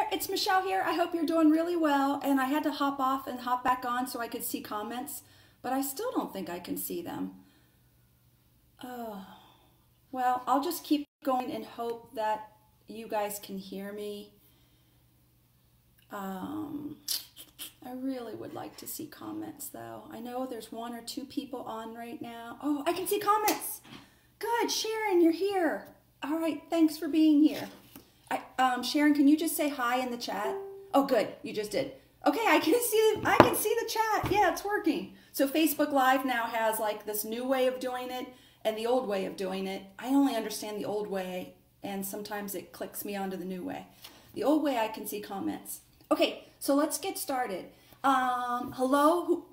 there, it's Michelle here. I hope you're doing really well. And I had to hop off and hop back on so I could see comments, but I still don't think I can see them. Oh, well, I'll just keep going and hope that you guys can hear me. I really would like to see comments though. I know there's 1 or 2 people on right now. Oh, I can see comments. Good, Sharon, you're here. All right, thanks for being here. Sharon, can you just say hi in the chat? Oh, good, you just did. Okay, I can see the chat. Yeah, it's working. So Facebook Live now has like this new way of doing it and the old way of doing it. I only understand the old way, and sometimes it clicks me onto the new way. The old way, I can see comments. Okay, so let's get started. Hello,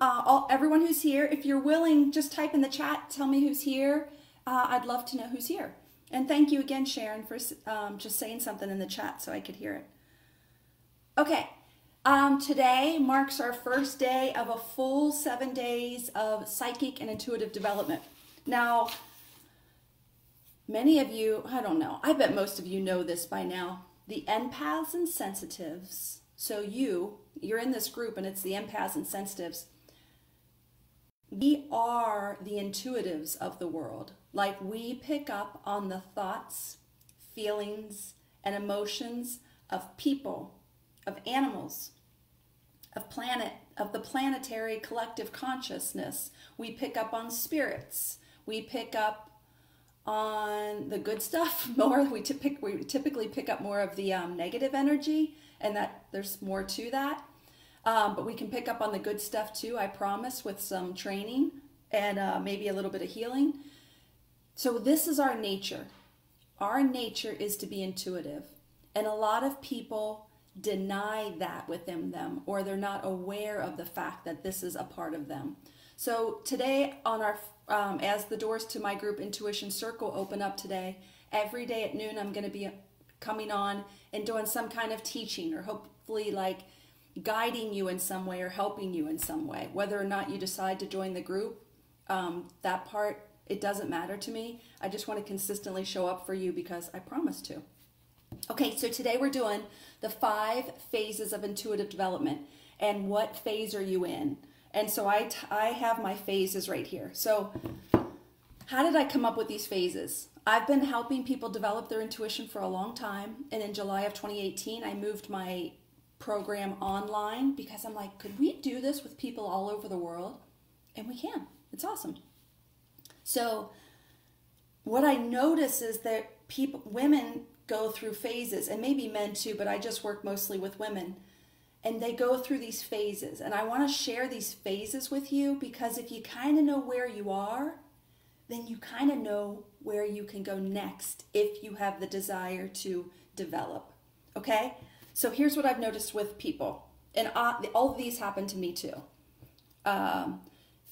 everyone who's here. If you're willing, just type in the chat, tell me who's here. I'd love to know who's here. And thank you again, Sharon, for just saying something in the chat so I could hear it. Okay, today marks our first day of a full 7 days of psychic and intuitive development. Now, many of you, I don't know, I bet most of you know this by now. The empaths and sensitives, so you're in this group and it's the empaths and sensitives. We are the intuitives of the world. Like, we pick up on the thoughts, feelings, and emotions of people, of animals, of the planetary collective consciousness. We pick up on spirits. We pick up on the good stuff more. We typically pick up more of the negative energy, and that there's more to that. But we can pick up on the good stuff too, I promise, with some training and maybe a little bit of healing. So this is our nature. Our nature is to be intuitive. And a lot of people deny that within them, or they're not aware of the fact that this is a part of them. So today on our, as the doors to my group Intuition Circle open up today, every day at noon I'm going to be coming on and doing some kind of teaching, or hopefully like guiding you in some way or helping you in some way. Whether or not you decide to join the group, that part, it doesn't matter to me. I just want to consistently show up for you because I promise to. Okay, so today we're doing the 5 phases of intuitive development. And what phase are you in? And so I have my phases right here. So how did I come up with these phases? I've been helping people develop their intuition for a long time. And in July of 2018, I moved my program online because I'm like, could we do this with people all over the world? And we can. It's awesome. So what I notice is that women go through phases, and maybe men too, but I just work mostly with women, and they go through these phases. And I want to share these phases with you because if you kind of know where you are, then you kind of know where you can go next if you have the desire to develop. Okay? So here's what I've noticed with people, and all of these happen to me too.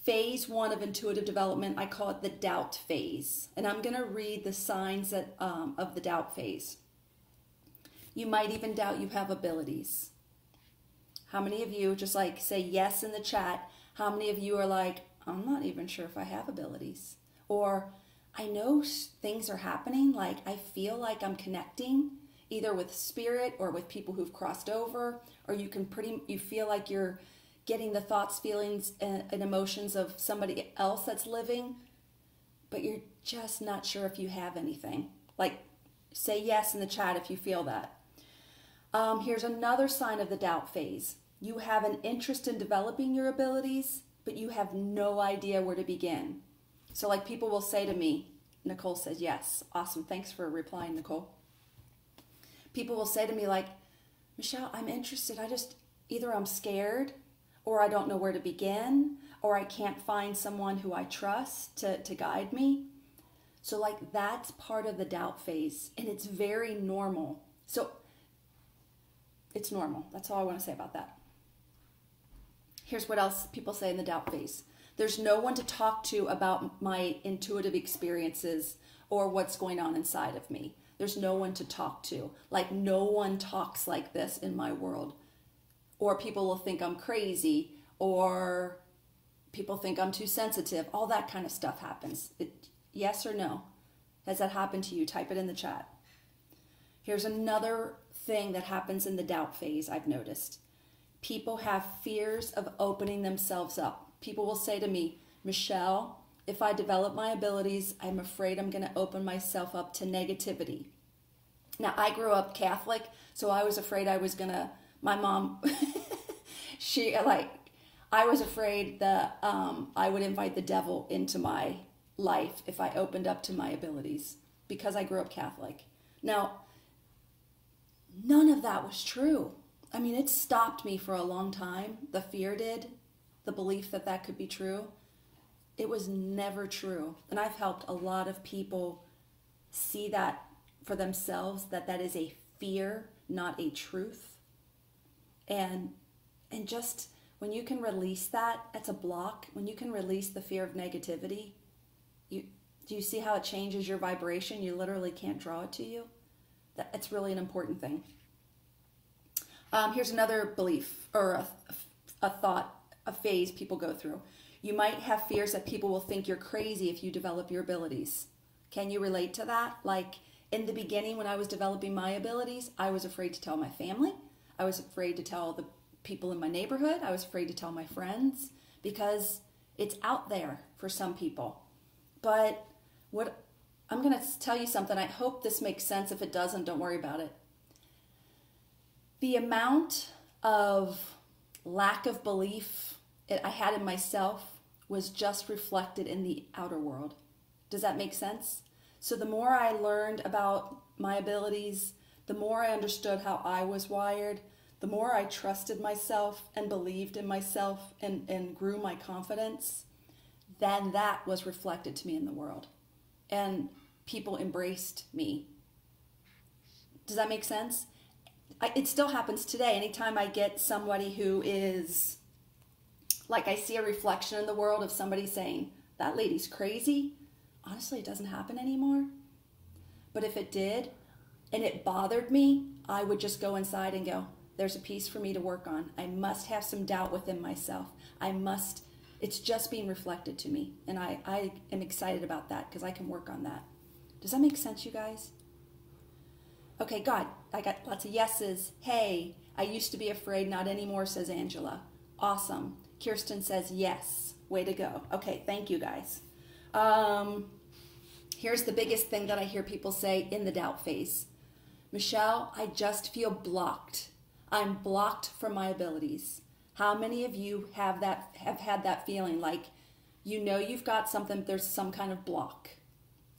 Phase 1 of intuitive development, I call it the doubt phase. And I'm going to read the signs of the doubt phase. You might even doubt you have abilities. How many of you, just like say yes in the chat, how many of you are like, I'm not even sure if I have abilities? Or I know things are happening, like I feel like I'm connecting either with spirit or with people who've crossed over, or you feel like you're getting the thoughts, feelings, and emotions of somebody else that's living, but you're just not sure if you have anything. Like, say yes in the chat if you feel that. Here's another sign of the doubt phase. You have an interest in developing your abilities, but you have no idea where to begin. So like people will say to me, Nicole says yes. Awesome, thanks for replying, Nicole. People will say to me like, Michelle, I'm interested. Either I'm scared, or I don't know where to begin, or I can't find someone who I trust to guide me. So like that's part of the doubt phase, and it's very normal. So it's normal. That's all I want to say about that. Here's what else people say in the doubt phase. There's no one to talk to about my intuitive experiences or what's going on inside of me. There's no one to talk to. Like no one talks like this in my world. Or people will think I'm crazy, or people think I'm too sensitive. All that kind of stuff happens. Yes or no? Has that happened to you? Type it in the chat. Here's another thing that happens in the doubt phase I've noticed. People have fears of opening themselves up. People will say to me, Michelle, if I develop my abilities, I'm afraid I'm going to open myself up to negativity. Now, I grew up Catholic, so I was afraid I was going to, my mom, I was afraid that I would invite the devil into my life if I opened up to my abilities because I grew up Catholic. Now, none of that was true. I mean, it stopped me for a long time. The fear did, the belief that that could be true. It was never true. And I've helped a lot of people see that for themselves, that that is a fear, not a truth. And just when you can release that, that's a block. When you can release the fear of negativity, do you see how it changes your vibration? You literally can't draw it to you. That's really an important thing. Here's another belief or a thought, a phase people go through. You might have fears that people will think you're crazy if you develop your abilities. Can you relate to that? Like in the beginning when I was developing my abilities, I was afraid to tell my family. I was afraid to tell the people in my neighborhood. I was afraid to tell my friends because it's out there for some people. But I'm going to tell you something. I hope this makes sense. If it doesn't, don't worry about it. The amount of lack of belief I had in myself was just reflected in the outer world. Does that make sense? So the more I learned about my abilities, the more I understood how I was wired, the more I trusted myself and believed in myself and grew my confidence, then that was reflected to me in the world. And people embraced me. Does that make sense? It still happens today. Anytime I get somebody who is, like I see a reflection in the world of somebody saying, that lady's crazy. Honestly, it doesn't happen anymore. But if it did, and it bothered me, I would just go inside and go, there's a piece for me to work on. I must have some doubt within myself. It's just being reflected to me. And I am excited about that because I can work on that. Does that make sense, you guys? Okay, God, I got lots of yeses. Hey, I used to be afraid, not anymore, says Angela. Awesome. Kirsten says yes. Way to go. Okay, thank you, guys. Here's the biggest thing that I hear people say in the doubt phase. Michelle, I just feel blocked. I'm blocked from my abilities. How many of you have had that feeling like you know you've got something, but there's some kind of block?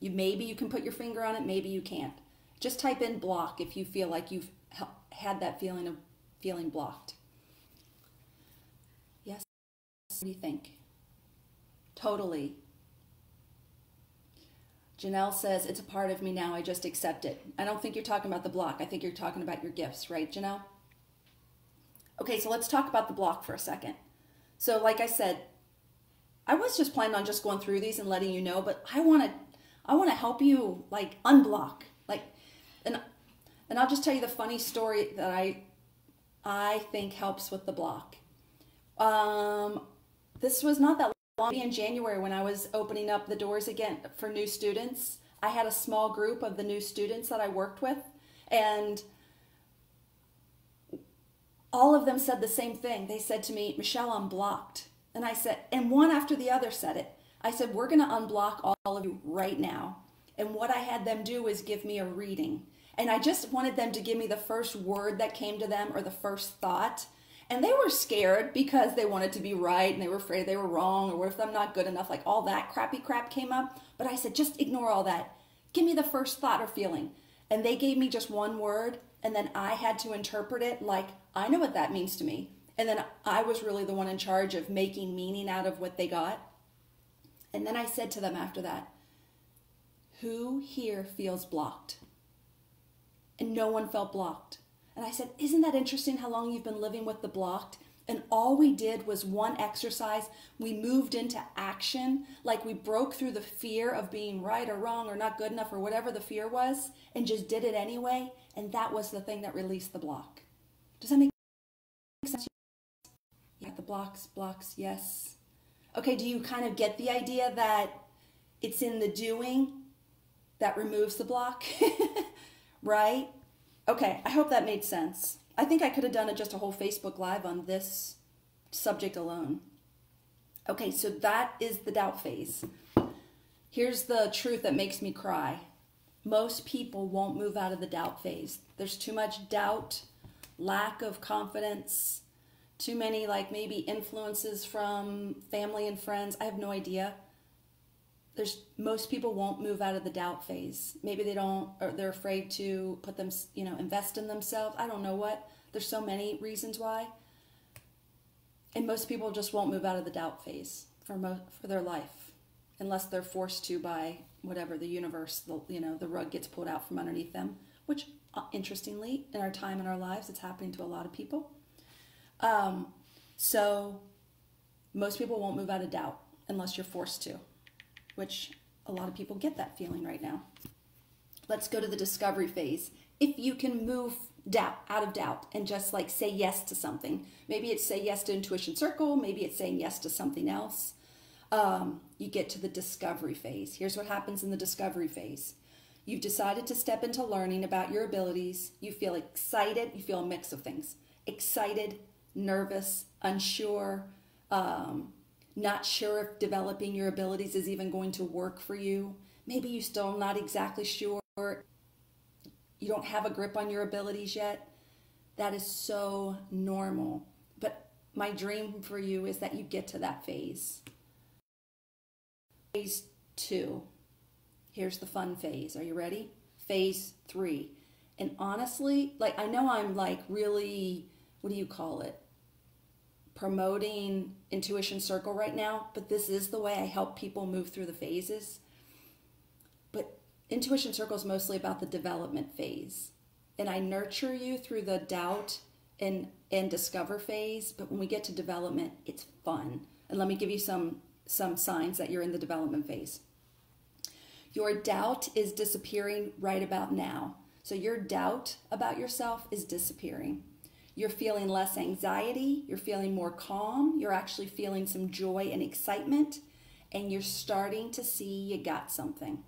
Maybe you can put your finger on it, maybe you can't. Just type in block if you feel like you've had that feeling of feeling blocked. Yes? What do you think? Totally. Janelle says, it's a part of me now, I just accept it. I don't think you're talking about the block. I think you're talking about your gifts, right, Janelle? Okay, so let's talk about the block for a second. So like I said, I was just planning on just going through these and letting you know, but I want to help you like unblock. And I'll just tell you the funny story that I think helps with the block. This was not that long in January when I was opening up the doors again for new students. I had a small group of the new students that I worked with, and all of them said the same thing. They said to me, Michelle, I'm blocked. And I said, and one after the other said it. I said, we're going to unblock all of you right now. And what I had them do was give me a reading. And I just wanted them to give me the first word that came to them or the first thought. And they were scared because they wanted to be right and they were afraid they were wrong, or what if I'm not good enough? Like all that crappy crap came up. But I said, just ignore all that. Give me the first thought or feeling. And they gave me just one word, and then I had to interpret it like, I know what that means to me. And then I was really the one in charge of making meaning out of what they got. And then I said to them after that, who here feels blocked? And no one felt blocked. And I said, isn't that interesting how long you've been living with the blocked? And all we did was one exercise. We moved into action, like we broke through the fear of being right or wrong or not good enough or whatever the fear was, and just did it anyway. And that was the thing that released the block. Does that make sense? Yeah, the blocks, yes. Okay, do you kind of get the idea that it's in the doing that removes the block? Right? Okay, I hope that made sense. I think I could have done just a whole Facebook Live on this subject alone. Okay, so that is the doubt phase. Here's the truth that makes me cry. Most people won't move out of the doubt phase. There's too much doubt, lack of confidence, too many like maybe influences from family and friends. I have no idea. Most people won't move out of the doubt phase. Maybe they don't, or they're afraid to put them, invest in themselves. I don't know what. There's so many reasons why. And most people just won't move out of the doubt phase for their life, unless they're forced to by whatever, the universe, the rug gets pulled out from underneath them, which interestingly, in our time in our lives, it's happening to a lot of people. So most people won't move out of doubt unless you're forced to, which a lot of people get that feeling right now. Let's go to the discovery phase. If you can move out of doubt and just like say yes to something, maybe it's say yes to Intuition Circle, maybe it's saying yes to something else, you get to the discovery phase. Here's what happens in the discovery phase. You've decided to step into learning about your abilities. You feel excited. You feel a mix of things. Excited, nervous, unsure, not sure if developing your abilities is even going to work for you. Maybe you're still not exactly sure. You don't have a grip on your abilities yet. That is so normal. But my dream for you is that you get to that phase. Phase 2. Here's the fun phase. Are you ready? Phase 3. And honestly, like I know I'm like really, what do you call it? Promoting Intuition Circle right now, but this is the way I help people move through the phases. But Intuition Circle is mostly about the development phase. And I nurture you through the doubt and discover phase, but when we get to development, it's fun. And let me give you some signs that you're in the development phase. Your doubt is disappearing right about now. So your doubt about yourself is disappearing. You're feeling less anxiety. You're feeling more calm. You're actually feeling some joy and excitement. And you're starting to see you got something.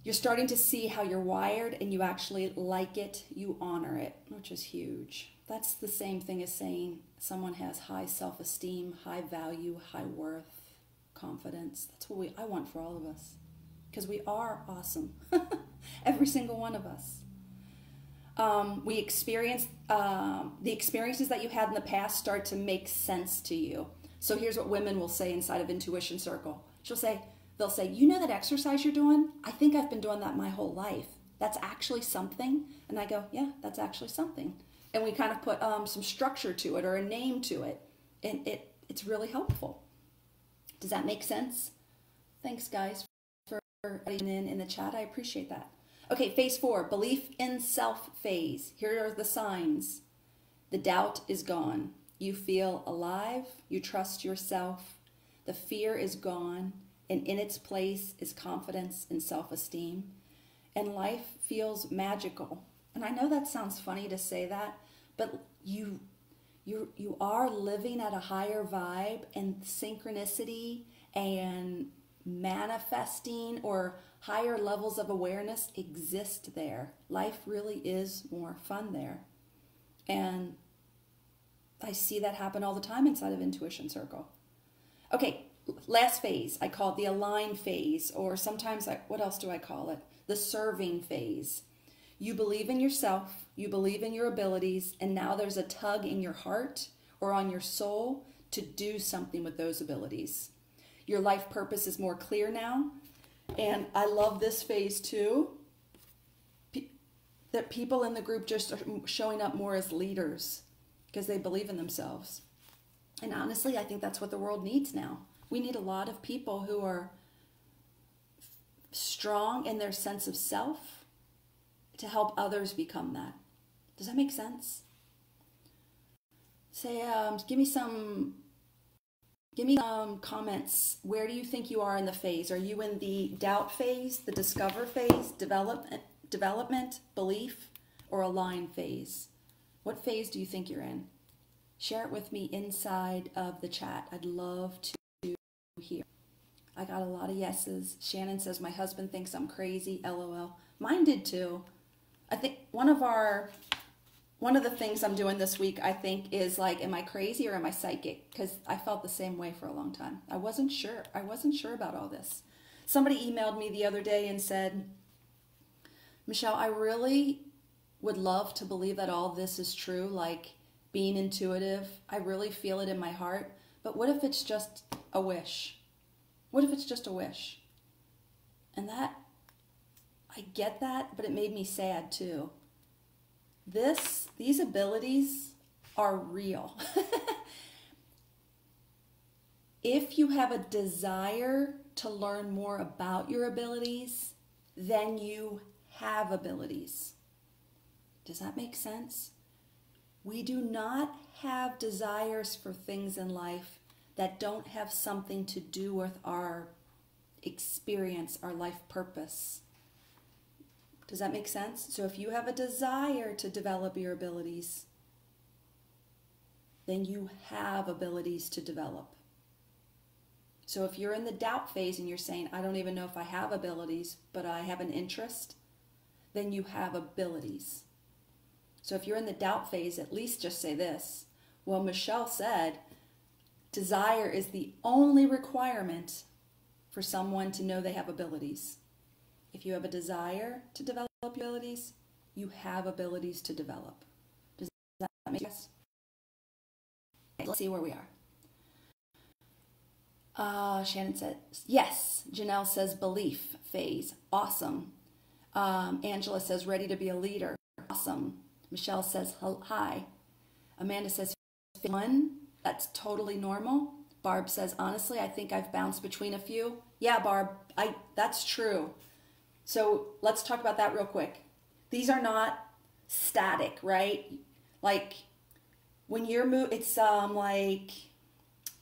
You're starting to see how you're wired and you actually like it. You honor it, which is huge. That's the same thing as saying someone has high self-esteem, high value, high worth, confidence. That's what I want for all of us, because we are awesome. Every single one of us. We experience the experiences that you had in the past start to make sense to you. So here's what women will say inside of Intuition Circle. They'll say, you know that exercise you're doing? I think I've been doing that my whole life. That's actually something. And I go, yeah, that's actually something. And we kind of put some structure to it or a name to it. And it's really helpful. Does that make sense? Thanks, guys, for writing in the chat. I appreciate that. Okay, phase 4, belief in self phase. Here are the signs. The doubt is gone. You feel alive. You trust yourself. The fear is gone. And in its place is confidence and self-esteem. And life feels magical. And I know that sounds funny to say that, but you are living at a higher vibe, and synchronicity and manifesting or higher levels of awareness exist there. Life really is more fun there. And I see that happen all the time inside of Intuition Circle. Okay, last phase, I call it the align phase, or sometimes, what else do I call it? The serving phase. You believe in yourself, you believe in your abilities, and now there's a tug in your heart or on your soul to do something with those abilities. Your life purpose is more clear now, and I love this phase too, that people in the group just are showing up more as leaders because they believe in themselves. And honestly, I think that's what the world needs now. We need a lot of people who are strong in their sense of self to help others become that. Does that make sense? Say, give me some comments. Where do you think you are in the phase? Are you in the doubt phase, the discover phase, development, belief, or align phase? What phase do you think you're in? Share it with me inside of the chat. I'd love to hear. I got a lot of yeses. Shannon says, my husband thinks I'm crazy, LOL. Mine did too. I think one of the things I'm doing this week, I think, is like, am I crazy or am I psychic? Because I felt the same way for a long time. I wasn't sure. I wasn't sure about all this. Somebody emailed me the other day and said, Michelle, I really would love to believe that all this is true, like being intuitive. I really feel it in my heart. But what if it's just a wish? What if it's just a wish? And that, I get that, but it made me sad too. These abilities are real. If you have a desire to learn more about your abilities, then you have abilities. Does that make sense? We do not have desires for things in life that don't have something to do with our experience, our life purpose. Does that make sense? So if you have a desire to develop your abilities, then you have abilities to develop. So if you're in the doubt phase and you're saying, I don't even know if I have abilities, but I have an interest, then you have abilities. So if you're in the doubt phase, at least just say this. Well, Michelle said, desire is the only requirement for someone to know they have abilities. If you have a desire to develop abilities, you have abilities to develop. Does that make sense? Okay, let's see where we are. Shannon said, yes. Janelle says, belief phase. Awesome. Angela says, ready to be a leader. Awesome. Michelle says, hi. Amanda says, fun. That's totally normal. Barb says, honestly, I think I've bounced between a few. Yeah, Barb, that's true. So let's talk about that real quick. These are not static, right? Like when you're it's like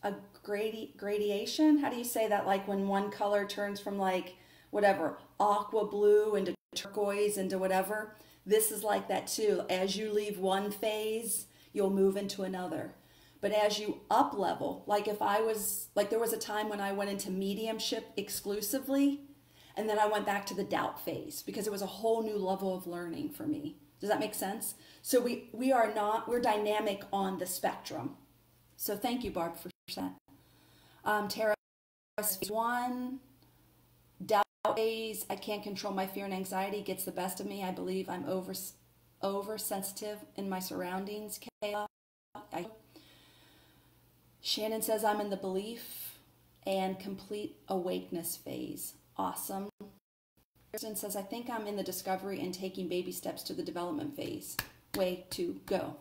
a gradation. How do you say that? Like when one color turns from like whatever, aqua blue into turquoise into whatever. This is like that too. As you leave one phase, you'll move into another. But as you up level, like if I was, like there was a time when I went into mediumship exclusively, and then I went back to the doubt phase because it was a whole new level of learning for me. Does that make sense? So we're dynamic on the spectrum. So thank you, Barb, for that. Tara says, one, doubt phase, I can't control my fear and anxiety, gets the best of me. I believe I'm oversensitive in my surroundings. Shannon says, I'm in the belief and complete awakeness phase. Awesome. Kristen says, I think I'm in the discovery and taking baby steps to the development phase. Way to go.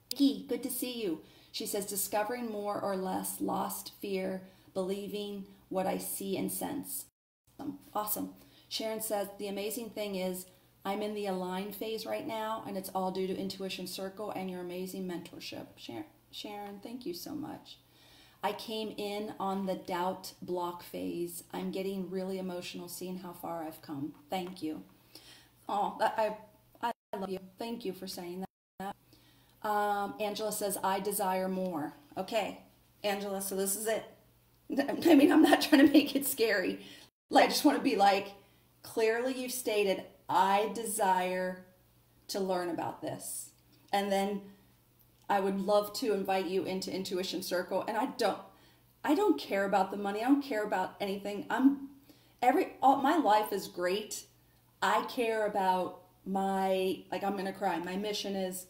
Vicky, good to see you. She says, discovering more or less lost fear, believing what I see and sense. Awesome. Sharon says, the amazing thing is I'm in the align phase right now, and it's all due to Intuition Circle and your amazing mentorship. Sharon, thank you so much. I came in on the doubt block phase. I'm getting really emotional seeing how far I've come. Thank you. Oh, I love you. Thank you for saying that. Angela says, I desire more. Okay, Angela, so this is it. I mean, I'm not trying to make it scary. I just want to be like, clearly you've stated, I desire to learn about this. And then I would love to invite you into Intuition Circle. And I don't care about the money. I don't care about anything. My life is great. I care about I'm going to cry. My mission is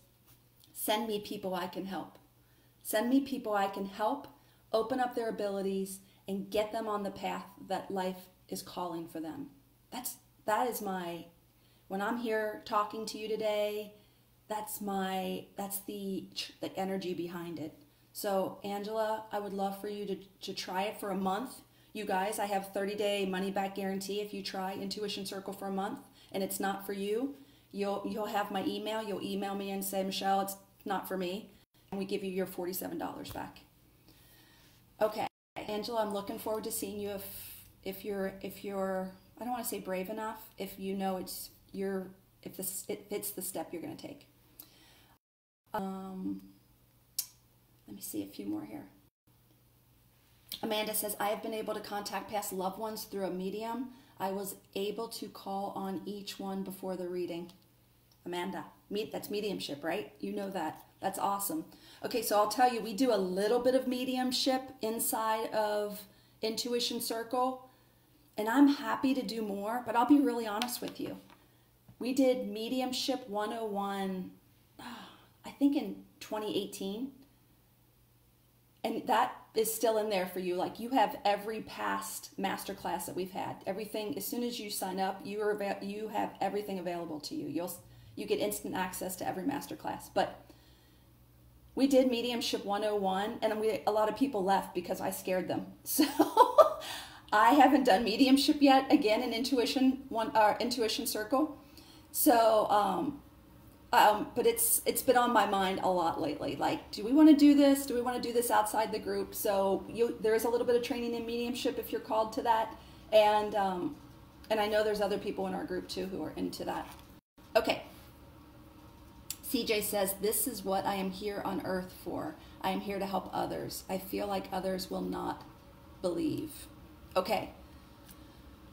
send me people I can help. Send me people I can help, open up their abilities, and get them on the path that life is calling for them. That is when I'm here talking to you today, that's the energy behind it. So Angela, I would love for you to try it for a month. You guys, I have 30-day money-back guarantee if you try Intuition Circle for a month and it's not for you. You'll have my email. You'll email me and say, Michelle, it's not for me. And we give you your $47 back. Okay, Angela, I'm looking forward to seeing you if you're I don't want to say brave enough, if you know it fits the step you're going to take. Let me see a few more here. Amanda says, I have been able to contact past loved ones through a medium. I was able to call on each one before the reading. Amanda. That's mediumship, right? You know that. That's awesome. Okay, so I'll tell you, we do a little bit of mediumship inside of Intuition Circle, and I'm happy to do more, but I'll be really honest with you. We did Mediumship 101, I think in 2018, and that is still in there for you. Like, you have every past masterclass that we've had. Everything, as soon as you sign up, you have everything available to you. You get instant access to every masterclass. But we did Mediumship 101, and a lot of people left because I scared them. So I haven't done mediumship yet, again, in Intuition Circle. So, but it's been on my mind a lot lately. Like, do we want to do this? Do we want to do this outside the group? So there is a little bit of training in mediumship if you're called to that, and I know there's other people in our group too who are into that. Okay. CJ says, this is what I am here on earth for. I am here to help others. I feel like others will not believe. Okay.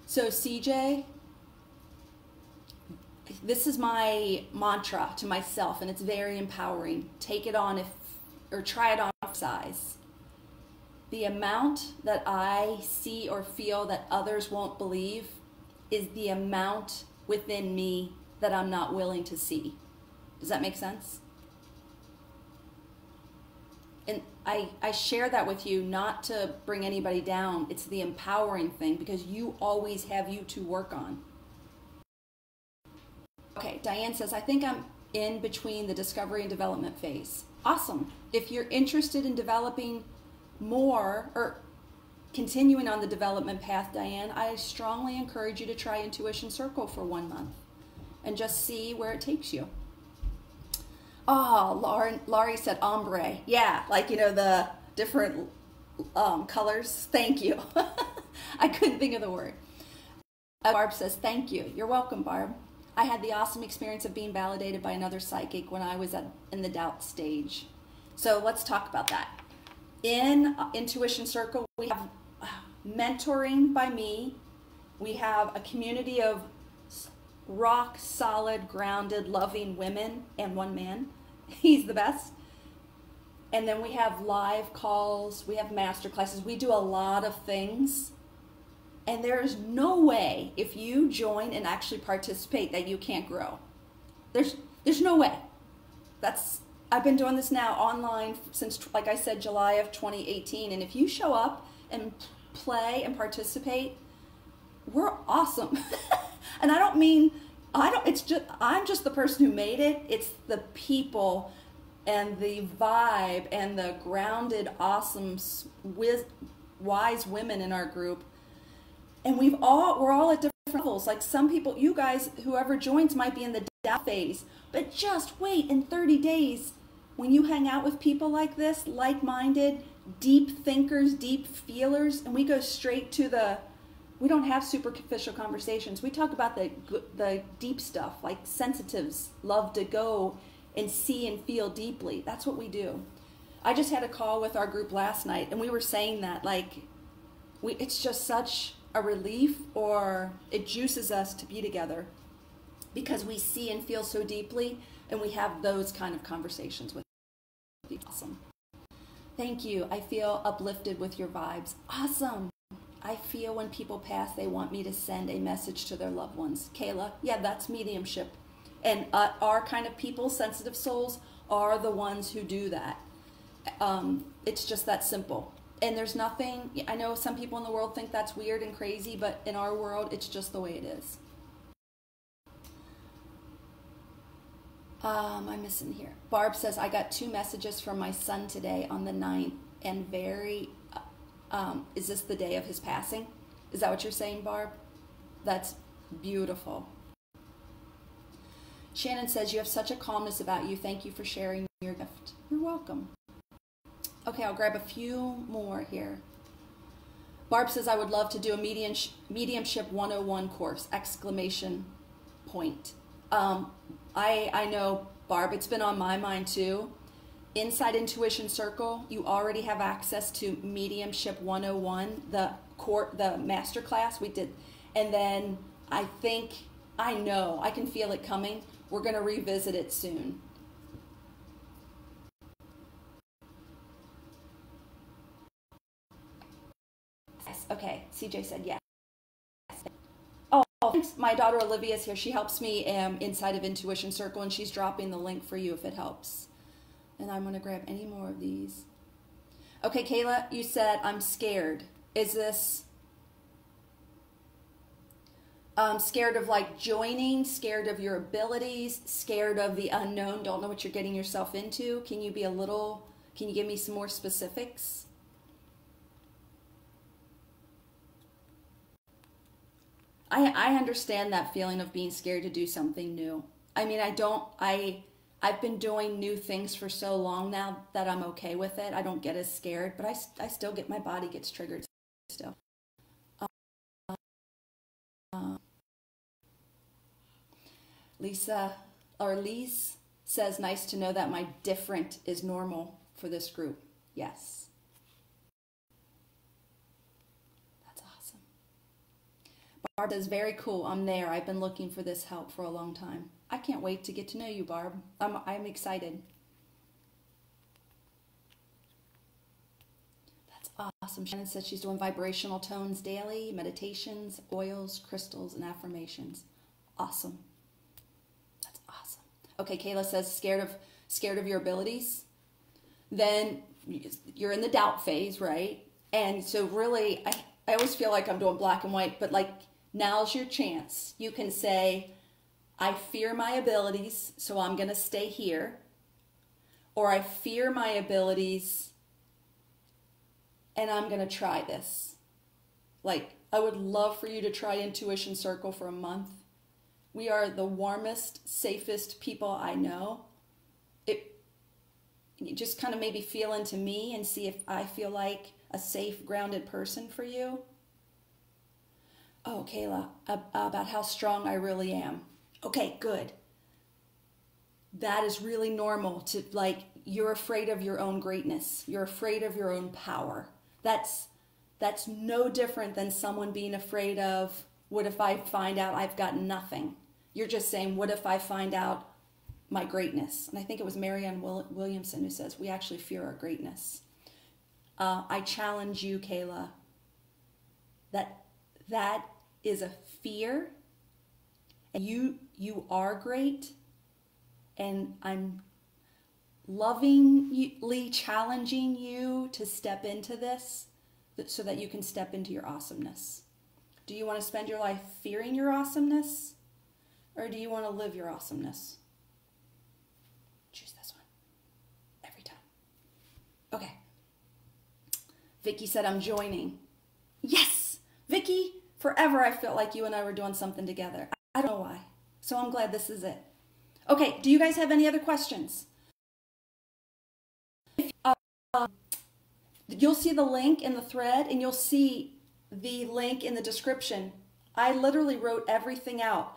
So CJ, this is my mantra to myself, and it's very empowering. Take it on or try it on size. The amount that I see or feel that others won't believe is the amount within me that I'm not willing to see. Does that make sense? And I share that with you not to bring anybody down. It's the empowering thing, because you always have you to work on. Okay, Diane says, I think I'm in between the discovery and development phase. Awesome. If you're interested in developing more or continuing on the development path, Diane, I strongly encourage you to try Intuition Circle for 1 month and just see where it takes you. Oh, Laurie said ombre. Yeah, like, the different colors. Thank you. I couldn't think of the word. Barb says, thank you. You're welcome, Barb. I had the awesome experience of being validated by another psychic when I was in the doubt stage. So let's talk about that. In Intuition Circle, we have mentoring by me. We have a community of rock solid, grounded, loving women and one man. He's the best. And then we have live calls. We have master classes. We do a lot of things. And there's no way, if you join and actually participate, that you can't grow. There's no way. I've been doing this now online since, like I said, July of 2018. And if you show up and play and participate, we're awesome. And I don't mean, I'm just the person who made it. It's the people and the vibe and the grounded, awesome, wise women in our group. And we're all at different levels. Like, some people, you guys, whoever joins might be in the doubt phase, but just wait, in 30 days, when you hang out with people like this, like-minded, deep thinkers, deep feelers, and we go straight to we don't have superficial conversations. We talk about the deep stuff, like sensitives love to go and see and feel deeply. That's what we do. I just had a call with our group last night, and we were saying that, like, it's just such a relief, or it juices us to be together because we see and feel so deeply, and we have those kind of conversations with people. Awesome. Thank you. I feel uplifted with your vibes. Awesome. I feel when people pass, they want me to send a message to their loved ones. Kayla, yeah, that's mediumship. And our kind of people, sensitive souls, are the ones who do that. It's just that simple. And there's nothing, I know some people in the world think that's weird and crazy, but in our world, it's just the way it is. I'm missing here. Barb says, I got 2 messages from my son today on the 9th, and is this the day of his passing? Is that what you're saying, Barb? That's beautiful. Shannon says, you have such a calmness about you. Thank you for sharing your gift. You're welcome. Okay, I'll grab a few more here. Barb says, I would love to do a mediumship 101 course, exclamation point. I know, Barb, it's been on my mind too. Inside Intuition Circle, you already have access to Mediumship 101, the masterclass we did. And then I can feel it coming. We're going to revisit it soon. Yes. Okay. CJ said yes. Oh, thanks. My daughter Olivia is here. She helps me inside of Intuition Circle, and she's dropping the link for you if it helps. And I'm going to grab any more of these. Okay, Kayla, you said, I'm scared. Is this scared of like joining, scared of your abilities, scared of the unknown, don't know what you're getting yourself into? Can you give me some more specifics? I understand that feeling of being scared to do something new. I mean, I've been doing new things for so long now that I'm okay with it. I don't get as scared, but I still my body gets triggered still. Lise says, nice to know that my different is normal for this group. Yes. That's awesome. Barb says, very cool. I'm there. I've been looking for this help for a long time. I can't wait to get to know you, Barb. I'm excited. That's awesome. Shannon says she's doing vibrational tones daily, meditations, oils, crystals, and affirmations. Awesome. That's awesome. Okay, Kayla says scared of your abilities. Then you're in the doubt phase, right? And so really, I always feel like I'm doing black and white, but like now's your chance. You can say, I fear my abilities, so I'm going to stay here. Or I fear my abilities, and I'm going to try this. Like, I would love for you to try Intuition Circle for a month. We are the warmest, safest people I know. You just kind of maybe feel into me and see if I feel like a safe, grounded person for you. Oh, Kayla, about how strong I really am. Okay, good. That is really normal to, like, you're afraid of your own greatness. You're afraid of your own power. That's no different than someone being afraid of, what if I find out I've got nothing? You're just saying, what if I find out my greatness? And I think it was Marianne Williamson who says, we actually fear our greatness. I challenge you, Kayla, that is a fear. And you are great, and I'm lovingly challenging you to step into this so that you can step into your awesomeness. Do you want to spend your life fearing your awesomeness, or do you want to live your awesomeness? Choose this one every time. Okay. Vicky said, I'm joining. Yes, Vicky, forever I felt like you and I were doing something together. I don't know why. So I'm glad this is it. Okay, do you guys have any other questions? You'll see the link in the thread, and you'll see the link in the description. I literally wrote everything out.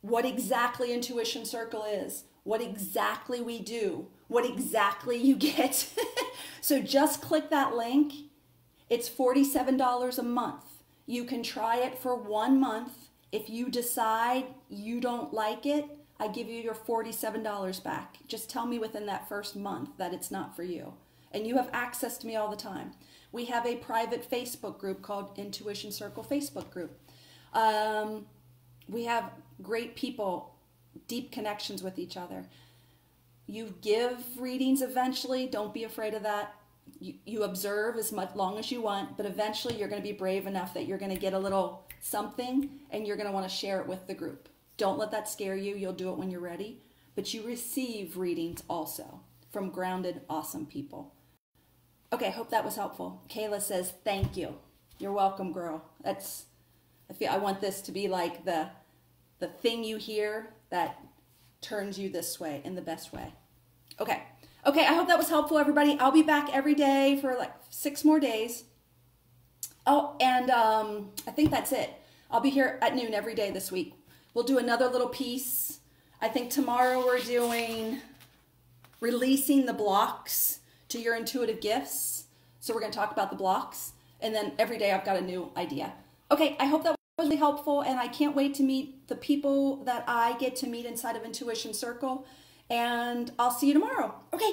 What exactly Intuition Circle is, what exactly we do, what exactly you get. So just click that link. It's $47 a month. You can try it for 1 month. If you decide you don't like it, I give you your $47 back. Just tell me within that first month that it's not for you. And you have access to me all the time. We have a private Facebook group called Intuition Circle Facebook group. We have great people, deep connections with each other. You give readings eventually. Don't be afraid of that. You observe as long as you want, but eventually you're going to be brave enough that you're going to get a little something and you're going to want to share it with the group. Don't let that scare you. You'll do it when you're ready. But you receive readings also from grounded, awesome people. Okay, I hope that was helpful. Kayla says, thank you. You're welcome, girl. I want this to be like the thing you hear that turns you this way in the best way. Okay, I hope that was helpful, everybody. I'll be back every day for like 6 more days. Oh, and I think that's it. I'll be here at noon every day this week. We'll do another little piece. I think tomorrow we're doing releasing the blocks to your intuitive gifts. So we're going to talk about the blocks. And then every day I've got a new idea. Okay, I hope that was really helpful, and I can't wait to meet the people that I get to meet inside of Intuition Circle. And I'll see you tomorrow. Okay.